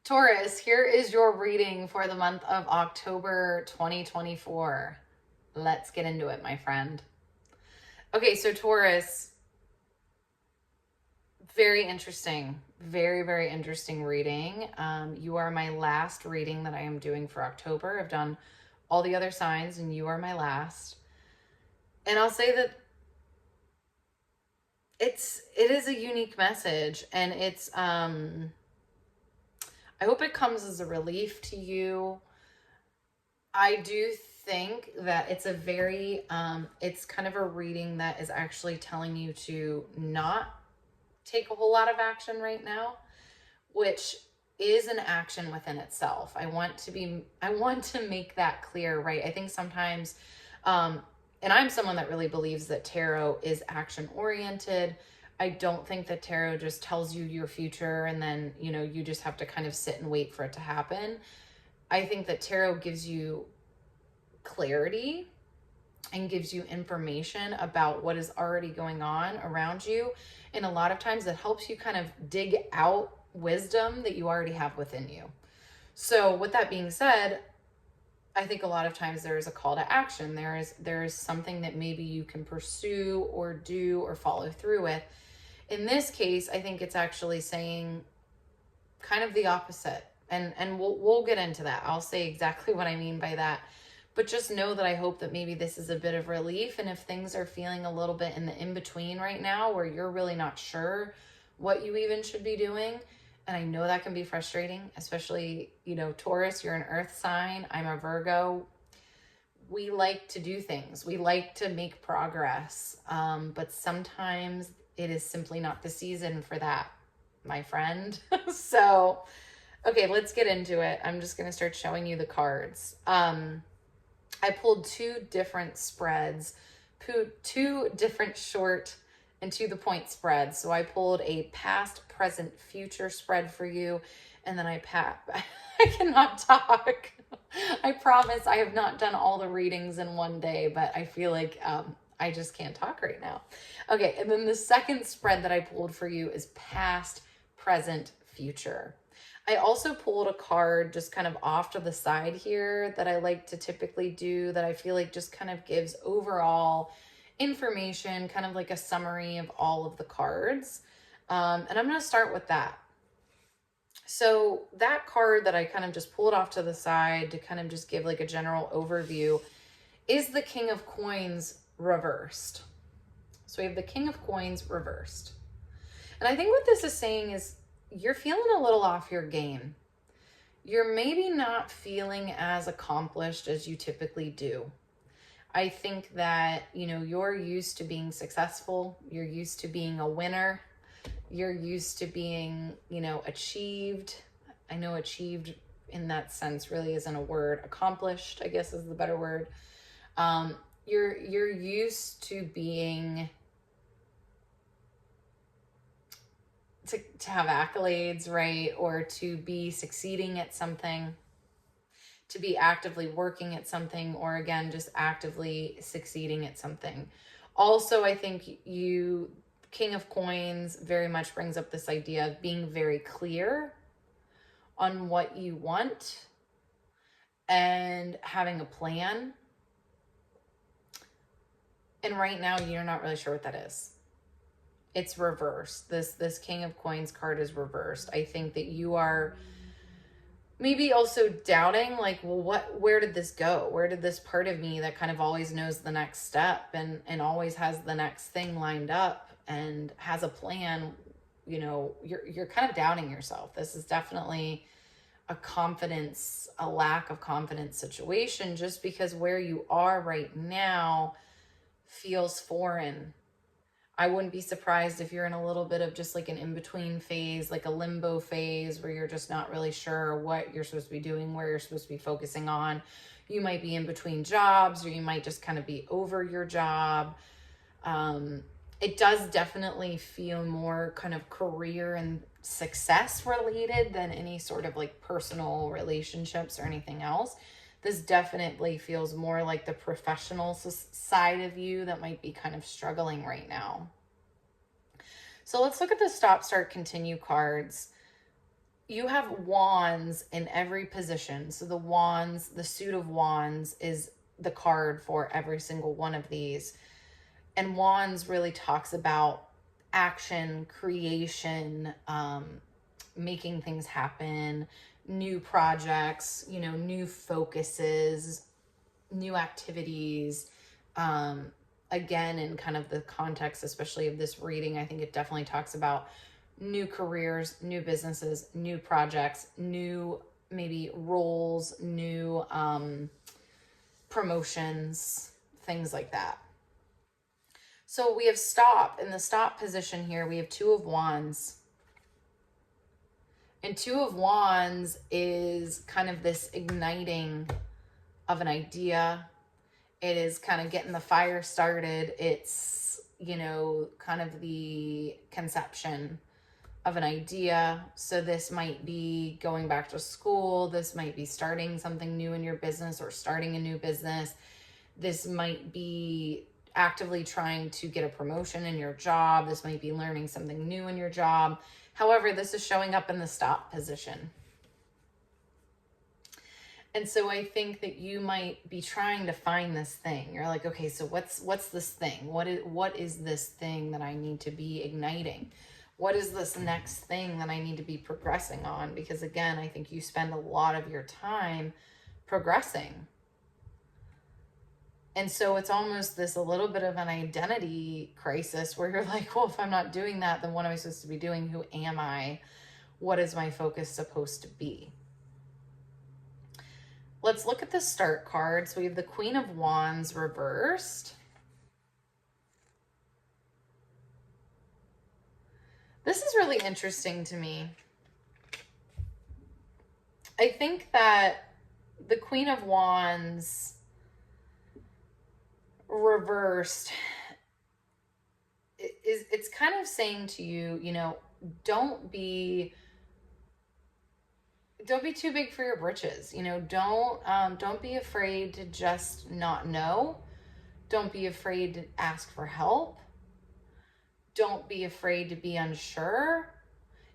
Taurus, here is your reading for the month of October 2024. Let's get into it, my friend. Okay, so Taurus, very interesting, very interesting reading. You are my last reading that I am doing for October. I've done all the other signs and you are my last. And I'll say that it is a unique message, and it's I hope it comes as a relief to you. I do think that it's a very, it's kind of a reading that is actually telling you to not take a whole lot of action right now, which is an action within itself. I want to make that clear, right? I think sometimes, and I'm someone that really believes that tarot is action oriented. I don't think that tarot just tells you your future and then, you just have to kind of sit and wait for it to happen. I think that tarot gives you clarity and gives you information about what is already going on around you. And a lot of times it helps you kind of dig out wisdom that you already have within you. So with that being said, I think a lot of times there is a call to action. There is something that maybe you can pursue or do or follow through with. In this case, I think it's actually saying kind of the opposite. And we'll get into that. I'll say exactly what I mean by that. But just know that I hope that maybe this is a bit of relief. And if things are feeling a little bit in the in-between right now where you're really not sure what you even should be doing, and I know that can be frustrating, especially, Taurus, you're an earth sign. I'm a Virgo. We like to do things. We like to make progress. But sometimes it is simply not the season for that, my friend. So, okay, let's get into it. I'm just going to start showing you the cards. I pulled two different spreads, two different short and to the point spreads. So I pulled a past, present, future spread for you. And then I cannot talk. I promise I have not done all the readings in one day, but I feel like I just can't talk right now. Okay, and then the second spread that I pulled for you is past, present, future. I also pulled a card just kind of off to the side here that I like to typically do, that I feel like just kind of gives overall information, kind of like a summary of all of the cards. And I'm going to start with that. So that card that I kind of just pulled off to the side to kind of just give like a general overview is the King of Coins reversed. So we have the King of Coins reversed. And I think what this is saying is you're feeling a little off your game. You're maybe not feeling as accomplished as you typically do. I think that, you're used to being successful. You're used to being a winner. You're used to being, achieved. I know achieved in that sense really isn't a word. Accomplished, I guess, is the better word. You're used to being to have accolades, right? Or to be succeeding at something, to be actively working at something, or again, just actively succeeding at something. Also, I think King of Coins very much brings up this idea of being very clear on what you want and having a plan. And right now, you're not really sure what that is. It's reversed. This King of Coins card is reversed. I think that you are maybe also doubting, like, well, where did this go? Where did this part of me that kind of always knows the next step and always has the next thing lined up and has a plan, you're kind of doubting yourself. This is definitely a lack of confidence situation, just because where you are right now feels foreign. I wouldn't be surprised if you're in a little bit of just like an in-between phase, like a limbo phase where you're just not really sure what you're supposed to be doing, where you're supposed to be focusing on. You might be in between jobs, or you might just kind of be over your job. It does definitely feel more kind of career and success related than any sort of like personal relationships or anything else. This definitely feels more like the professional side of you that might be kind of struggling right now. So let's look at the stop, start, continue cards. you have wands in every position. So the wands, the suit of wands is the card for every single one of these. And wands really talks about action, creation, making things happen, new projects, you know, new focuses, new activities. Again, in kind of the context, especially of this reading, I think it definitely talks about new careers, new businesses, new projects, new maybe roles, new promotions, things like that. So we have stop. In the stop position here, we have two of wands. And two of wands is kind of this igniting of an idea. It is kind of getting the fire started. It's, you know, kind of the conception of an idea. So this might be going back to school. This might be starting something new in your business or starting a new business. This might be actively trying to get a promotion in your job. This might be learning something new in your job. However, this is showing up in the stop position. And so I think that you might be trying to find this thing. You're like, okay, so what's this thing? What is this thing that I need to be igniting? What is this next thing that I need to be progressing on? Because again, I think you spend a lot of your time progressing. And so it's almost this a little bit of an identity crisis where you're like, well, if I'm not doing that, then what am I supposed to be doing? Who am I? What is my focus supposed to be? Let's look at the start card. So we have the Queen of Wands reversed. This is really interesting to me. I think that the Queen of Wands reversed it's kind of saying to you, you know, don't be too big for your britches. You know, don't be afraid to just not know. Don't be afraid to ask for help. Don't be afraid to be unsure.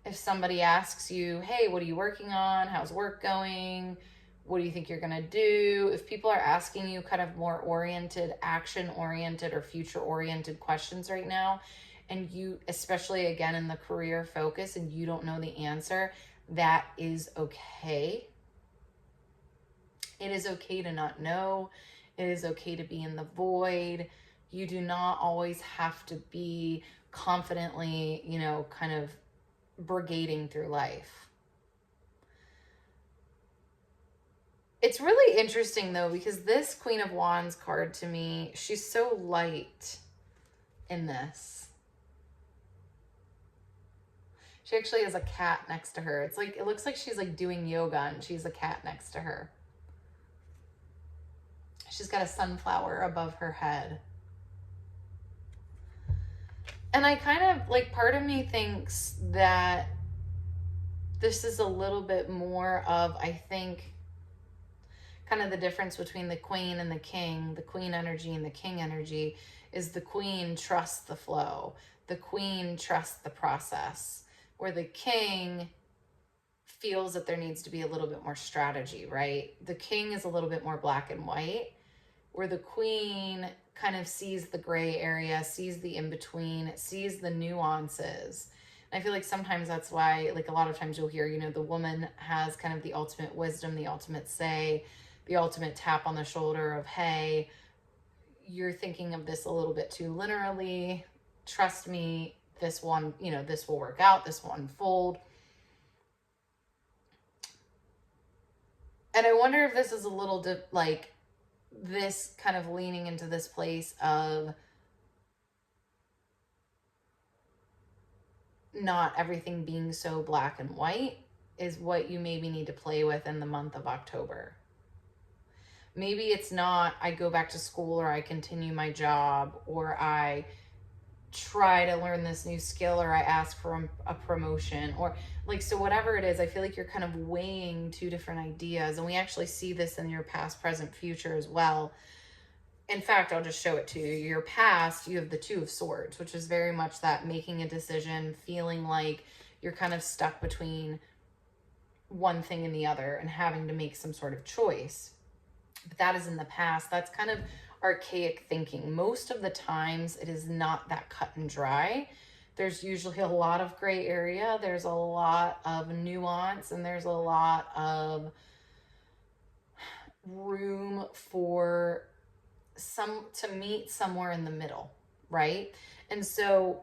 If somebody asks you, hey, what are you working on? How's work going? What do you think you're going to do? If people are asking you kind of more oriented, action-oriented or future-oriented questions right now, and you, especially again in the career focus, and you don't know the answer, that is okay. It is okay to not know. It is okay to be in the void. You do not always have to be confidently, you know, kind of brigading through life. It's really interesting though, because this Queen of Wands card to me, she's so light in this. She actually has a cat next to her. It's like, it looks like she's like doing yoga and she's a cat next to her. She's got a sunflower above her head. And I kind of like, part of me thinks that this is a little bit more of, I think, kind of the difference between the Queen and the King, the Queen energy and the King energy, is the Queen trusts the flow. The Queen trusts the process, where the King feels that there needs to be a little bit more strategy, right? The King is a little bit more black and white, where the Queen kind of sees the gray area, sees the in-between, sees the nuances. And I feel like sometimes that's why, like a lot of times you'll hear, you know, the woman has kind of the ultimate wisdom, the ultimate say, the ultimate tap on the shoulder of, hey, you're thinking of this a little bit too linearly. Trust me, this one, you know, this will work out, this will unfold. And I wonder if this is a little like this kind of leaning into this place of not everything being so black and white is what you maybe need to play with in the month of October. Maybe it's not, I go back to school or I continue my job or I try to learn this new skill or I ask for a promotion or like, so whatever it is, I feel like you're kind of weighing two different ideas. And we actually see this in your past, present, future as well. In fact, I'll just show it to you. Your past, you have the Two of Swords, which is very much that making a decision, feeling like you're kind of stuck between one thing and the other and having to make some sort of choice. But that is in the past. That's kind of archaic thinking. Most of the times it is not that cut and dry. There's usually a lot of gray area. There's a lot of nuance, and there's a lot of room for to meet somewhere in the middle, right? And so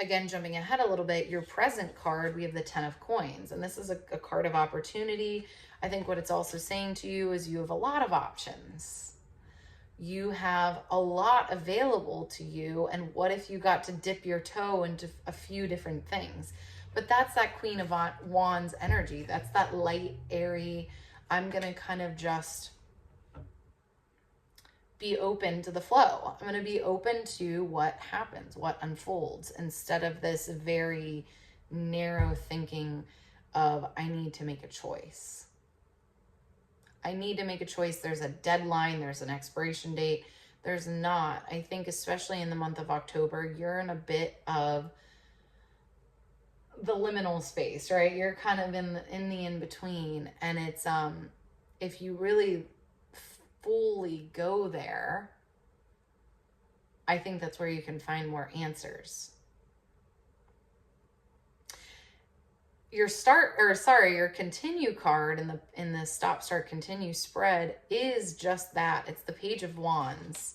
again, jumping ahead a little bit, your present card, we have the 10 of coins, and this is a card of opportunity. I think what it's also saying to you is you have a lot of options. You have a lot available to you, and what if you got to dip your toe into a few different things? But that's that Queen of Wands energy. That's that light, airy, I'm going to kind of just be open to the flow. I'm going to be open to what happens, what unfolds, instead of this very narrow thinking of, I need to make a choice. I need to make a choice. There's a deadline. There's an expiration date. There's not. I think especially in the month of October, you're in a bit of the liminal space, right? You're kind of in the in-between. And it's, if you really fully go there, I think that's where you can find more answers. Your continue card in the stop, start, continue spread is just that. It's the Page of Wands.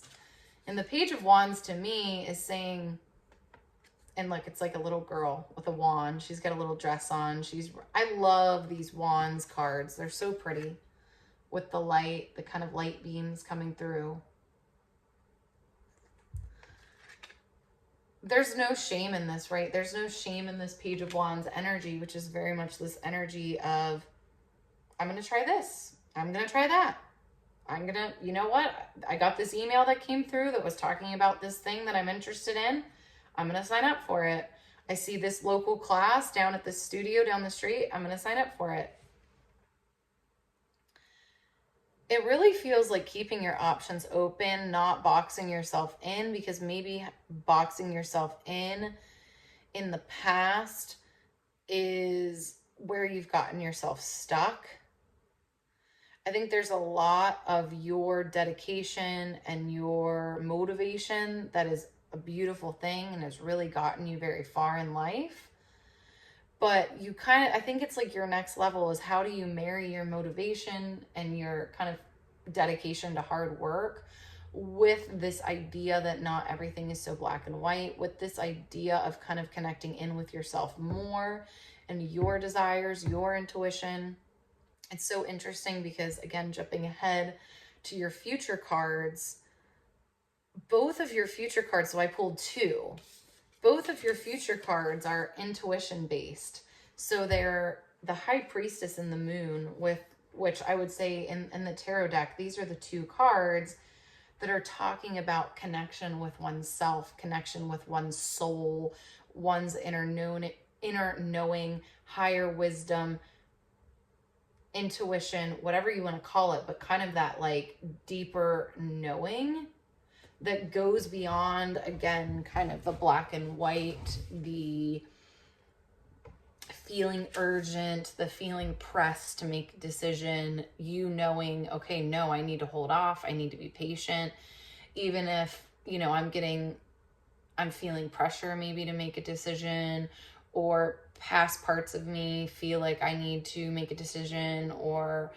And the Page of Wands to me is saying, and look, it's like a little girl with a wand. She's got a little dress on. I love these wands cards. They're so pretty with the light, the kind of light beams coming through. There's no shame in this, right? There's no shame in this Page of Wands energy, which is very much this energy of, I'm going to try this. I'm going to try that. You know what? I got this email that came through that was talking about this thing that I'm interested in. I'm going to sign up for it. I see this local class down at the studio down the street. I'm going to sign up for it. It really feels like keeping your options open, not boxing yourself in, because maybe boxing yourself in the past is where you've gotten yourself stuck. I think there's a lot of your dedication and your motivation that is a beautiful thing and has really gotten you very far in life. But I think it's like your next level is, how do you marry your motivation and your kind of dedication to hard work with this idea that not everything is so black and white, with this idea of kind of connecting in with yourself more and your desires, your intuition. It's so interesting because, again, jumping ahead to your future cards, both of your future cards, so I pulled two. Both of your future cards are intuition based. So they're the High Priestess and the Moon, which I would say in the tarot deck, these are the two cards that are talking about connection with oneself, connection with one's soul, one's inner knowing, higher wisdom, intuition, whatever you want to call it, but kind of that like deeper knowing that goes beyond, again, kind of the black and white, the feeling urgent, the feeling pressed to make a decision, you knowing, okay, no, I need to hold off. I need to be patient. Even if, I'm feeling pressure maybe to make a decision, or past parts of me feel like I need to make a decision, or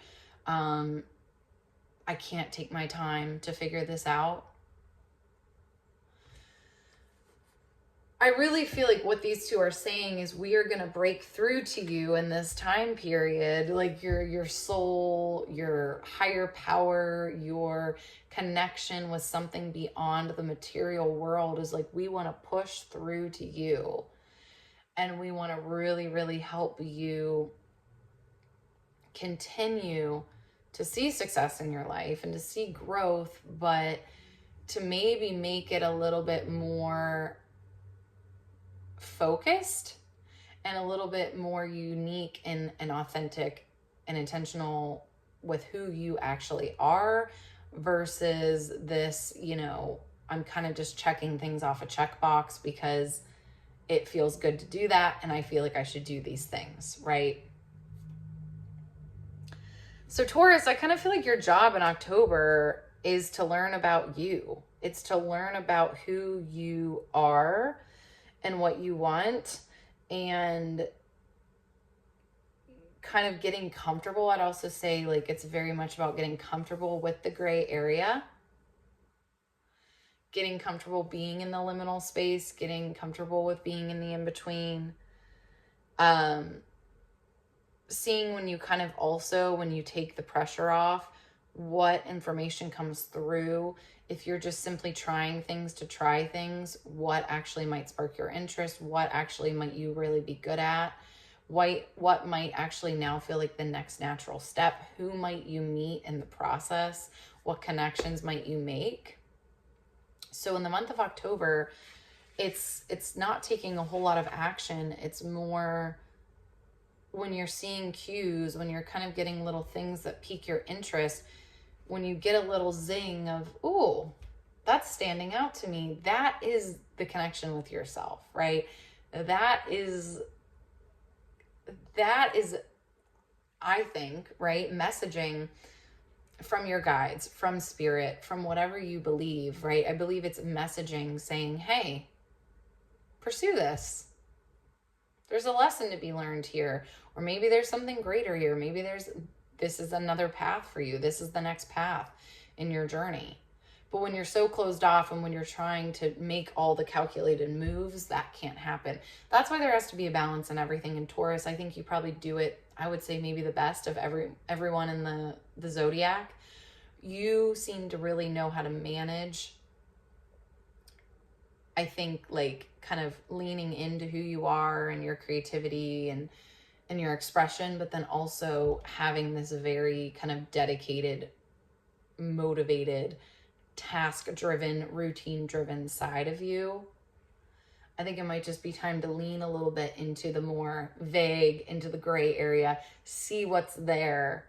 I can't take my time to figure this out. I really feel like what these two are saying is we are going to break through to you in this time period, like your soul, your higher power, your connection with something beyond the material world is like, we want to push through to you. And we want to really, really help you continue to see success in your life and to see growth, but to maybe make it a little bit more focused and a little bit more unique and authentic and intentional with who you actually are, versus this, I'm kind of just checking things off a checkbox because it feels good to do that and I feel like I should do these things, right? So Taurus, I kind of feel like your job in October is to learn about you. It's to learn about who you are and what you want, and kind of getting comfortable. I'd also say like it's very much about getting comfortable with the gray area, getting comfortable being in the liminal space, getting comfortable with being in the in-between. Seeing when you kind of also, when you take the pressure off, what information comes through. If you're just simply trying things to try things, what actually might spark your interest, what actually might you really be good at, what might actually now feel like the next natural step, who might you meet in the process, what connections might you make. So in the month of October, it's not taking a whole lot of action. It's more when you're seeing cues, when you're kind of getting little things that pique your interest, when you get a little zing of, ooh, that's standing out to me, that is the connection with yourself, right? That is, I think, right, messaging from your guides, from spirit, from whatever you believe, right? I believe it's messaging saying, hey, pursue this. There's a lesson to be learned here. Or maybe there's something greater here. Maybe this is another path for you. This is the next path in your journey. But when you're so closed off and when you're trying to make all the calculated moves, that can't happen. That's why there has to be a balance in everything. In Taurus, I think you probably do it, I would say maybe the best of everyone in the zodiac. You seem to really know how to manage, I think, like kind of leaning into who you are and your creativity and your expression, but then also having this very kind of dedicated, motivated, task-driven, routine-driven side of you. I think it might just be time to lean a little bit into the more vague, into the gray area, see what's there,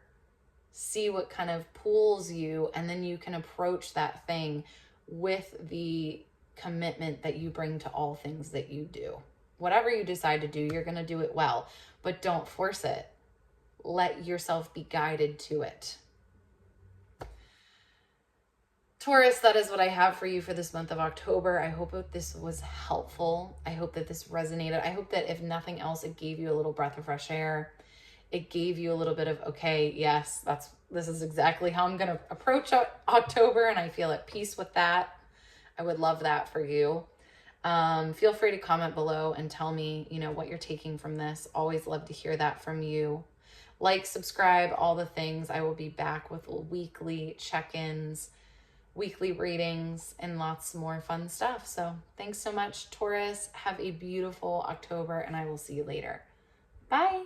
see what kind of pulls you, and then you can approach that thing with the commitment that you bring to all things that you do. Whatever you decide to do, you're going to do it well, but don't force it. Let yourself be guided to it. Taurus, that is what I have for you for this month of October. I hope that this was helpful. I hope that this resonated. I hope that if nothing else, it gave you a little breath of fresh air. It gave you a little bit of, okay, yes, this is exactly how I'm going to approach October, and I feel at peace with that. I would love that for you. Feel free to comment below and tell me, what you're taking from this. Always love to hear that from you. Like, subscribe, all the things. I will be back with weekly check-ins, weekly readings, and lots more fun stuff. So thanks so much, Taurus. Have a beautiful October, and I will see you later. Bye.